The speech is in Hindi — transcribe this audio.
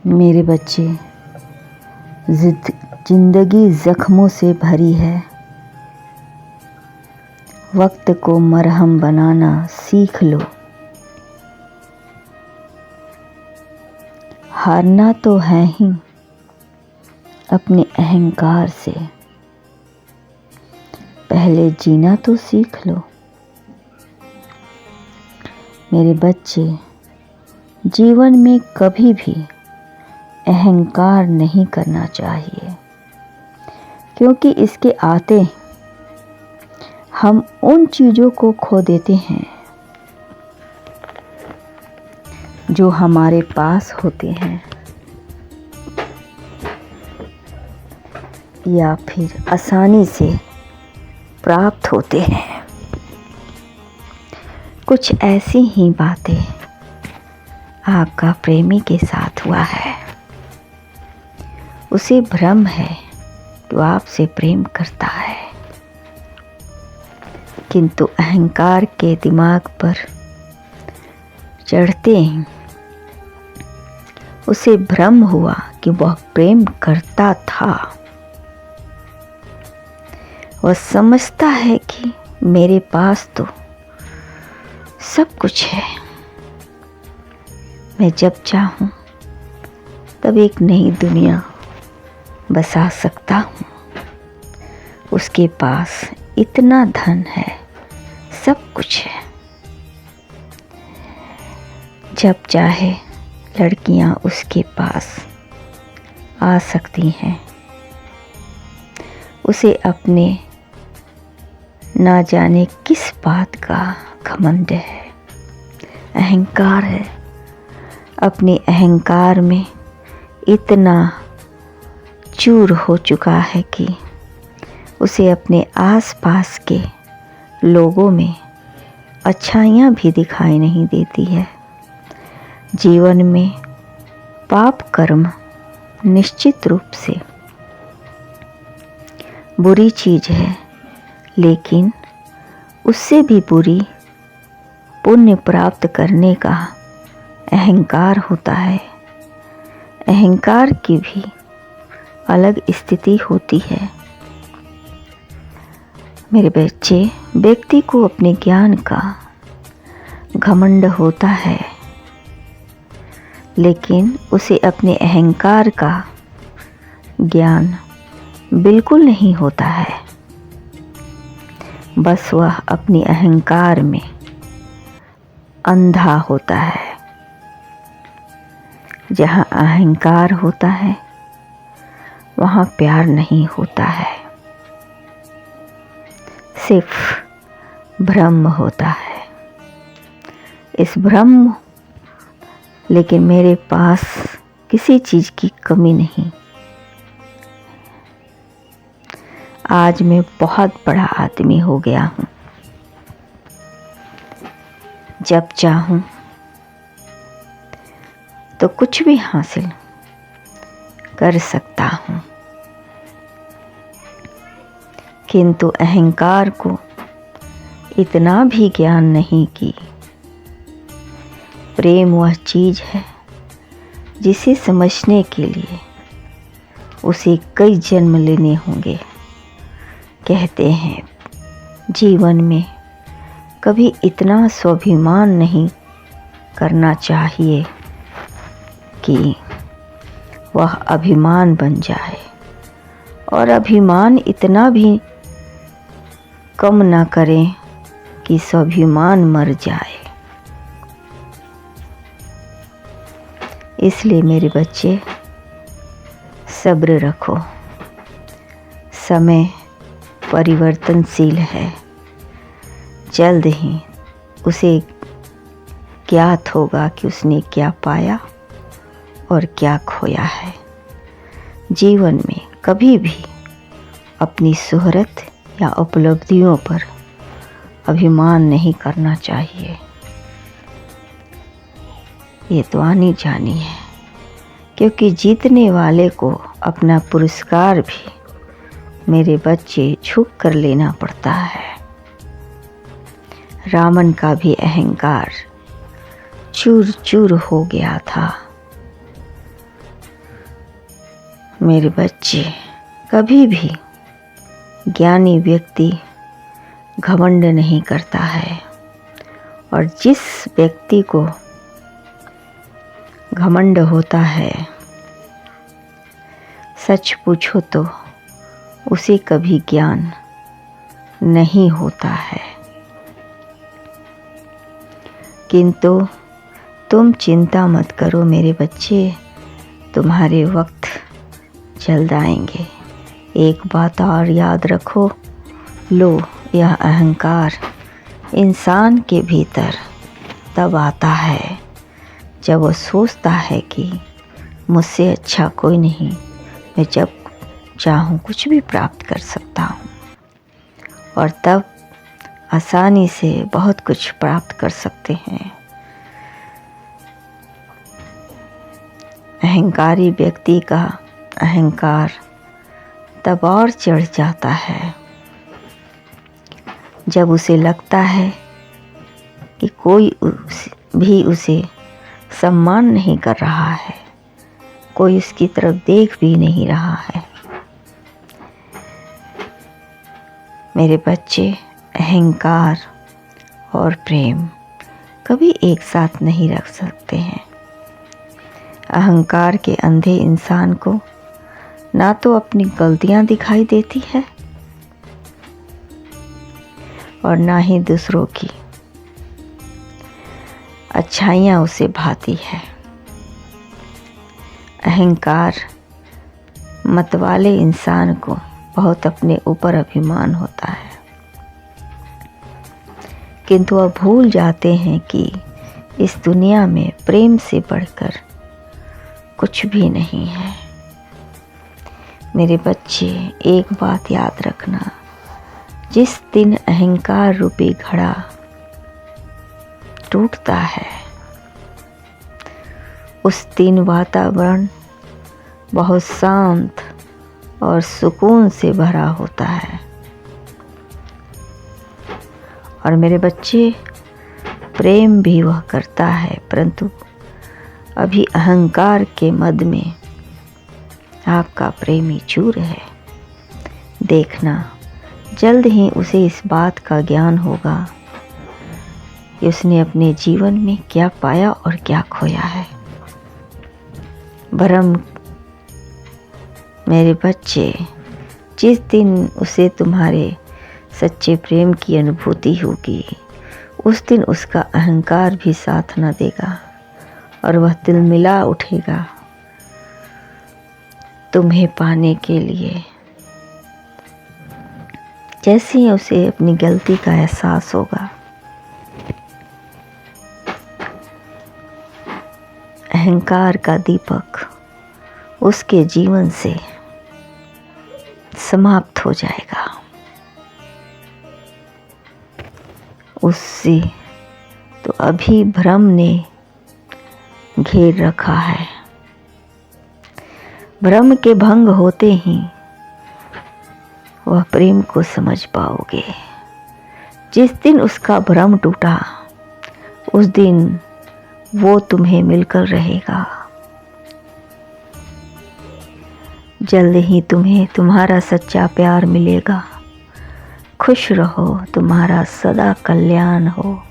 मेरे बच्चे, जिंदगी जख्मों से भरी है। वक्त को मरहम बनाना सीख लो। हारना तो है ही अपने अहंकार से, पहले जीना तो सीख लो। मेरे बच्चे, जीवन में कभी भी अहंकार नहीं करना चाहिए, क्योंकि इसके आते हम उन चीज़ों को खो देते हैं जो हमारे पास होते हैं, या फिर आसानी से प्राप्त होते हैं। कुछ ऐसी ही बातें आपका प्रेमी के साथ हुआ है। उसे भ्रम है कि वो आपसे प्रेम करता है, किंतु अहंकार के दिमाग पर चढ़ते ही उसे भ्रम हुआ कि वह प्रेम करता था। वह समझता है कि मेरे पास तो सब कुछ है, मैं जब चाहूं तब एक नई दुनिया बसा सकता हूँ। उसके पास इतना धन है, सब कुछ है, जब चाहे लड़कियां उसके पास आ सकती हैं। उसे अपने ना जाने किस बात का घमंड है, अहंकार है। अपने अहंकार में इतना चूर हो चुका है कि उसे अपने आसपास के लोगों में अच्छाइयाँ भी दिखाई नहीं देती है। जीवन में पाप कर्म निश्चित रूप से बुरी चीज़ है, लेकिन उससे भी बुरी पुण्य प्राप्त करने का अहंकार होता है। अहंकार की भी अलग स्थिति होती है। मेरे बच्चे, व्यक्ति को अपने ज्ञान का घमंड होता है, लेकिन उसे अपने अहंकार का ज्ञान बिल्कुल नहीं होता है। बस वह अपने अहंकार में अंधा होता है। जहाँ अहंकार होता है वहाँ प्यार नहीं होता है, सिर्फ भ्रम होता है। इस भ्रम, लेकिन मेरे पास किसी चीज़ की कमी नहीं। आज मैं बहुत बड़ा आदमी हो गया हूँ, जब चाहूँ तो कुछ भी हासिल कर सकता हूँ, किंतु अहंकार को इतना भी ज्ञान नहीं कि प्रेम वह चीज़ है जिसे समझने के लिए उसे कई जन्म लेने होंगे। कहते हैं जीवन में कभी इतना स्वाभिमान नहीं करना चाहिए कि वह अभिमान बन जाए, और अभिमान इतना भी कम ना करें कि स्वाभिमान मर जाए। इसलिए मेरे बच्चे, सब्र रखो। समय परिवर्तनशील है, जल्द ही उसे ज्ञात होगा कि उसने क्या पाया और क्या खोया है। जीवन में कभी भी अपनी शोहरत या उपलब्धियों पर अभिमान नहीं करना चाहिए। ये तो आनी जानी है, क्योंकि जीतने वाले को अपना पुरस्कार भी, मेरे बच्चे, झुक कर लेना पड़ता है। रावण का भी अहंकार चूर चूर हो गया था, मेरे बच्चे, कभी भी ज्ञानी व्यक्ति घमंड नहीं करता है, और जिस व्यक्ति को घमंड होता है, सच पूछो तो उसे कभी ज्ञान नहीं होता है। किंतु तुम चिंता मत करो मेरे बच्चे, तुम्हारे वक्त जल्द आएंगे। एक बात और याद रखो, लो, यह अहंकार इंसान के भीतर तब आता है जब वो सोचता है कि मुझसे अच्छा कोई नहीं, मैं जब चाहूँ कुछ भी प्राप्त कर सकता हूँ, और तब आसानी से बहुत कुछ प्राप्त कर सकते हैं। अहंकारी व्यक्ति का अहंकार तब और चढ़ जाता है जब उसे लगता है कि कोई भी उसे सम्मान नहीं कर रहा है, कोई उसकी तरफ देख भी नहीं रहा है। मेरे बच्चे, अहंकार और प्रेम कभी एक साथ नहीं रख सकते हैं। अहंकार के अंधे इंसान को ना तो अपनी गलतियां दिखाई देती है और ना ही दूसरों की अच्छाइयाँ उसे भाती है। अहंकार मतवाले इंसान को बहुत अपने ऊपर अभिमान होता है, किंतु वह भूल जाते हैं कि इस दुनिया में प्रेम से बढ़कर कुछ भी नहीं है। मेरे बच्चे, एक बात याद रखना, जिस दिन अहंकार रूपी घड़ा टूटता है, उस दिन वातावरण बहुत शांत और सुकून से भरा होता है। और मेरे बच्चे, प्रेम भी वह करता है, परंतु अभी अहंकार के मद में आपका प्रेमी चूर है। देखना, जल्द ही उसे इस बात का ज्ञान होगा कि उसने अपने जीवन में क्या पाया और क्या खोया है। भ्रम, मेरे बच्चे, जिस दिन उसे तुम्हारे सच्चे प्रेम की अनुभूति होगी, उस दिन उसका अहंकार भी साथ न देगा और वह तिलमिला उठेगा तुम्हें पाने के लिए। जैसे ही उसे अपनी गलती का एहसास होगा, अहंकार का दीपक उसके जीवन से समाप्त हो जाएगा। उससे तो अभी भ्रम ने घेर रखा है। भ्रम के भंग होते ही वह प्रेम को समझ पाओगे। जिस दिन उसका भ्रम टूटा, उस दिन वो तुम्हें मिलकर रहेगा। जल्द ही तुम्हें तुम्हारा सच्चा प्यार मिलेगा। खुश रहो, तुम्हारा सदा कल्याण हो।